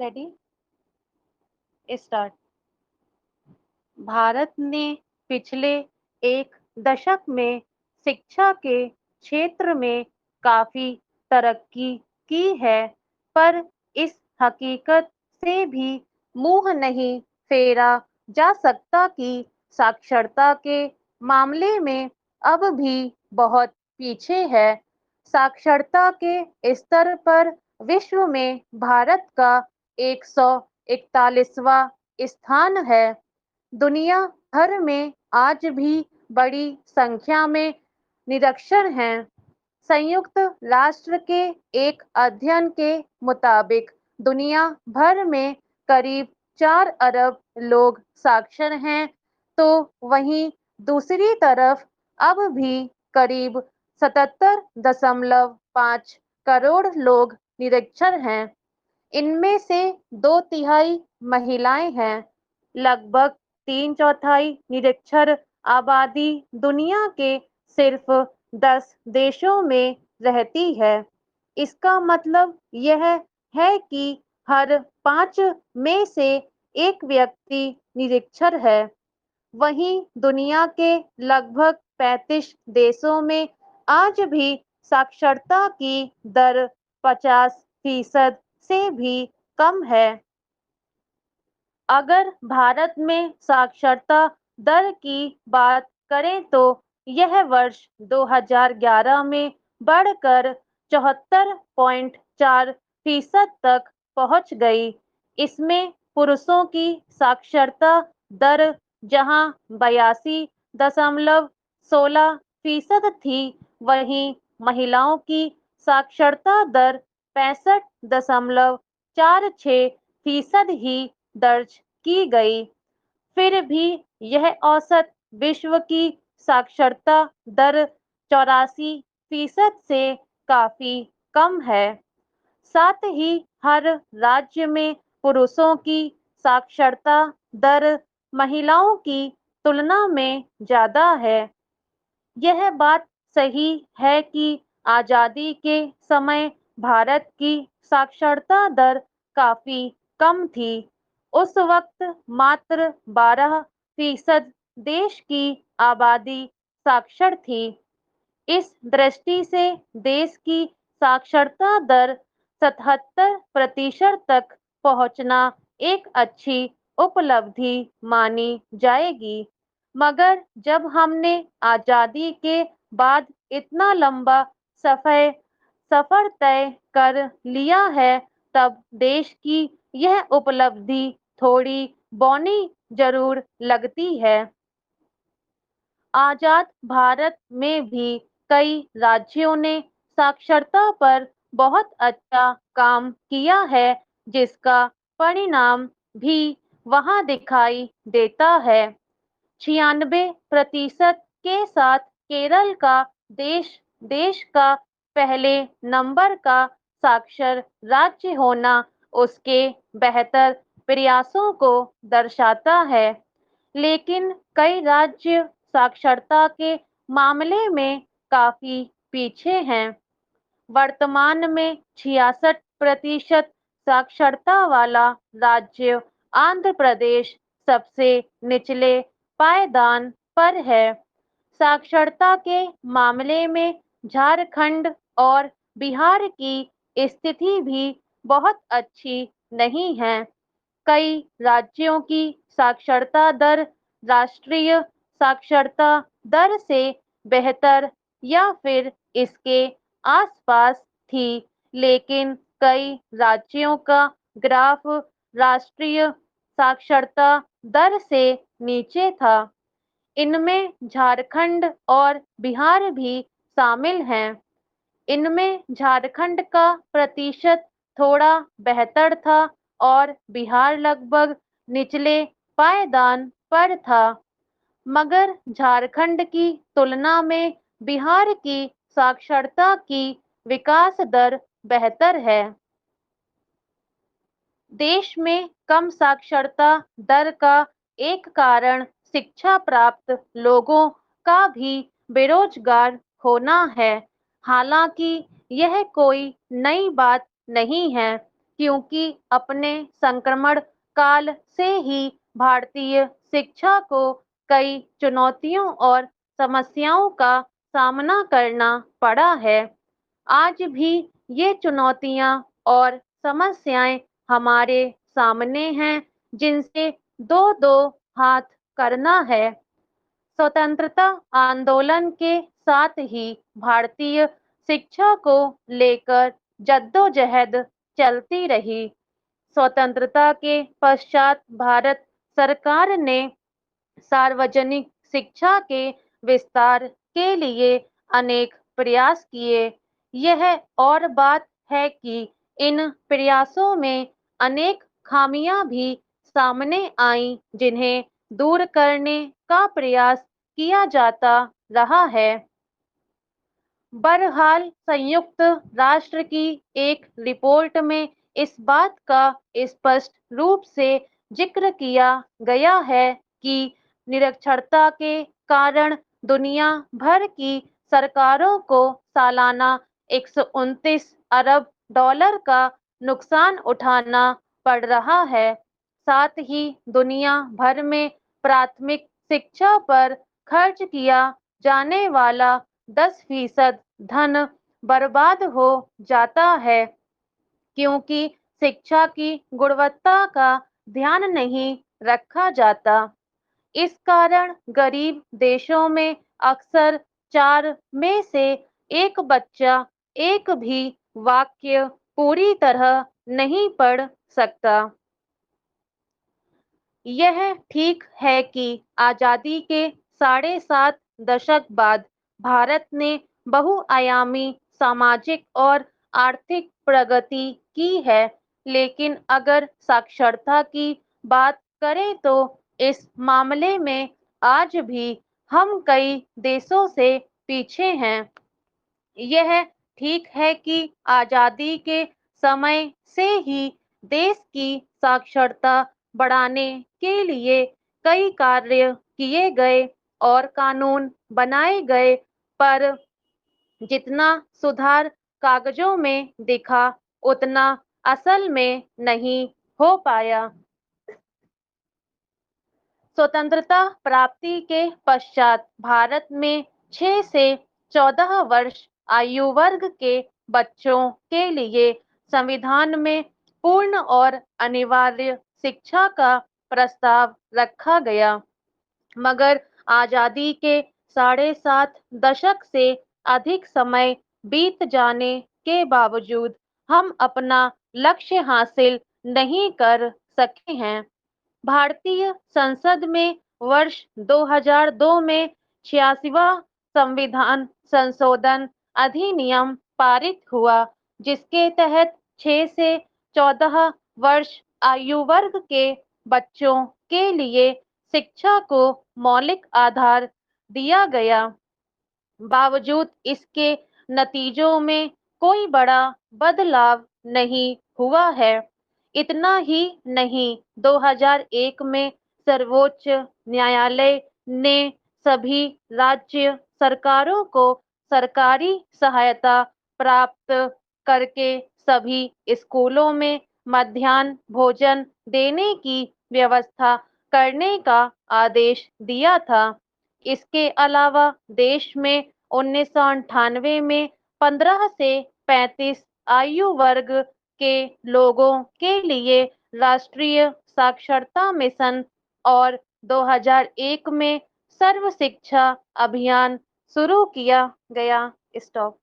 Ready start. Bharat ने पिछले एक दशक में शिक्षा के क्षेत्र में काफी तरक्की की है, पर इस हकीकत से भी मुंह नहीं फेरा जा सकता कि साक्षरता के मामले में अब भी बहुत पीछे है। साक्षरता के स्तर पर विश्व में भारत का 141वां स्थान है। दुनिया भर में आज भी बड़ी संख्या में निरक्षर हैं। संयुक्त राष्ट्र के एक अध्ययन के मुताबिक दुनिया भर में करीब 4 अरब लोग साक्षर हैं, तो वहीं दूसरी तरफ अब भी करीब 77.5 करोड़ लोग निरक्षर हैं। इनमें से 2/3 महिलाएं हैं। लगभग 3/4 निरक्षर आबादी दुनिया के सिर्फ 10 देशों में रहती है। इसका मतलब यह है कि हर 5 में से एक व्यक्ति निरक्षर है। वहीं दुनिया के लगभग 35 देशों में आज भी साक्षरता की दर 50% से भी कम है। अगर भारत में साक्षरता दर की बात करें तो यह वर्ष 2011 में बढ़कर 74.4% तक पहुंच गई। इसमें पुरुषों की साक्षरता दर जहां 82.16% थी, वहीं महिलाओं की साक्षरता दर 65.46% ही दर्ज की गई। फिर भी यह औसत विश्व की साक्षरता दर 84% से काफी कम है। साथ ही हर राज्य में पुरुषों की साक्षरता दर महिलाओं की तुलना में ज्यादा है। यह बात सही है कि आजादी के समय भारत की साक्षरता दर काफी कम थी। उस वक्त मात्र 12% देश की आबादी साक्षर थी। इस दृष्टि से देश की साक्षरता दर 77% तक पहुंचना एक अच्छी उपलब्धि मानी जाएगी। मगर जब हमने आजादी के बाद इतना लंबा सफर सफर तय कर लिया है, तब देश की यह उपलब्धि थोड़ी बौनी जरूर लगती है। आजाद भारत में भी कई राज्यों ने साक्षरता पर बहुत अच्छा काम किया है, जिसका परिणाम भी वहां दिखाई देता है। 96% के साथ केरल का देश देश का पहले नंबर का साक्षर राज्य होना उसके बेहतर प्रयासों को दर्शाता है। लेकिन कई राज्य साक्षरता के मामले में काफी पीछे हैं। वर्तमान में 66% साक्षरता वाला राज्य आंध्र प्रदेश सबसे निचले पायदान पर है। साक्षरता के मामले में झारखंड और बिहार की स्थिति भी बहुत अच्छी नहीं है। कई राज्यों की साक्षरता दर राष्ट्रीय साक्षरता दर से बेहतर या फिर इसके आसपास थी, लेकिन कई राज्यों का ग्राफ राष्ट्रीय साक्षरता दर से नीचे था। इनमें झारखंड और बिहार भी शामिल हैं। इनमें झारखंड का प्रतिशत थोड़ा बेहतर था और बिहार लगभग निचले पायदान पर था। मगर झारखंड की तुलना में बिहार की साक्षरता की विकास दर बेहतर है। देश में कम साक्षरता दर का एक कारण शिक्षा प्राप्त लोगों का भी बेरोजगार होना है। हालांकि यह कोई नई बात नहीं है, क्योंकि अपने संक्रमण काल से ही भारतीय शिक्षा को कई चुनौतियों और समस्याओं का सामना करना पड़ा है। आज भी ये चुनौतियां और समस्याएं हमारे सामने हैं, जिनसे दो दो हाथ करना है। स्वतंत्रता आंदोलन के साथ ही भारतीय शिक्षा को लेकर जद्दोजहद चलती रही। स्वतंत्रता के पश्चात भारत सरकार ने सार्वजनिक शिक्षा के विस्तार के लिए अनेक प्रयास किए। यह और बात है कि इन प्रयासों में अनेक खामियां भी सामने आईं, जिन्हें दूर करने का प्रयास किया जाता रहा है। बहरहाल, संयुक्त राष्ट्र की एक रिपोर्ट में इस बात का स्पष्ट रूप से जिक्र किया गया है कि निरक्षरता के कारण दुनिया भर की सरकारों को सालाना 129 अरब डॉलर का नुकसान उठाना पड़ रहा है। साथ ही दुनिया भर में प्राथमिक शिक्षा पर खर्च किया जाने वाला 10% धन बर्बाद हो जाता है, क्योंकि शिक्षा की गुणवत्ता का ध्यान नहीं रखा जाता। इस कारण गरीब देशों में अक्सर 4 में से एक बच्चा एक भी वाक्य पूरी तरह नहीं पढ़ सकता। यह ठीक है कि आजादी के 7.5 दशक बाद भारत ने बहुआयामी सामाजिक और आर्थिक प्रगति की है, लेकिन अगर साक्षरता की बात करें तो इस मामले में आज भी हम कई देशों से पीछे हैं। यह ठीक है कि आजादी के समय से ही देश की साक्षरता बढ़ाने के लिए कई कार्य किए गए और कानून बनाए गए, पर जितना सुधार कागजों में दिखा, उतना असल में नहीं हो पाया। स्वतंत्रता प्राप्ति के पश्चात भारत में 6 से 14 वर्ष आयु वर्ग के बच्चों के लिए संविधान में पूर्ण और अनिवार्य शिक्षा का प्रस्ताव रखा गया। मगर आजादी के 7.5 दशक से अधिक समय बीत जाने के बावजूद हम अपना लक्ष्य हासिल नहीं कर सके हैं। भारतीय संसद में वर्ष 2002 में 86वां संविधान संशोधन अधिनियम पारित हुआ, जिसके तहत 6 से 14 वर्ष आयु वर्ग के बच्चों के लिए शिक्षा को मौलिक आधार दिया गया। बावजूद इसके नतीजों में कोई बड़ा बदलाव नहीं हुआ है। इतना ही नहीं, 2001 में सर्वोच्च न्यायालय ने सभी राज्य सरकारों को सरकारी सहायता प्राप्त करके सभी स्कूलों में मध्याह्न भोजन देने की व्यवस्था करने का आदेश दिया था। इसके अलावा देश में 1998 में 15 से 35 आयु वर्ग के लोगों के लिए राष्ट्रीय साक्षरता मिशन और 2001 में सर्व शिक्षा अभियान शुरू किया गया। स्टॉप।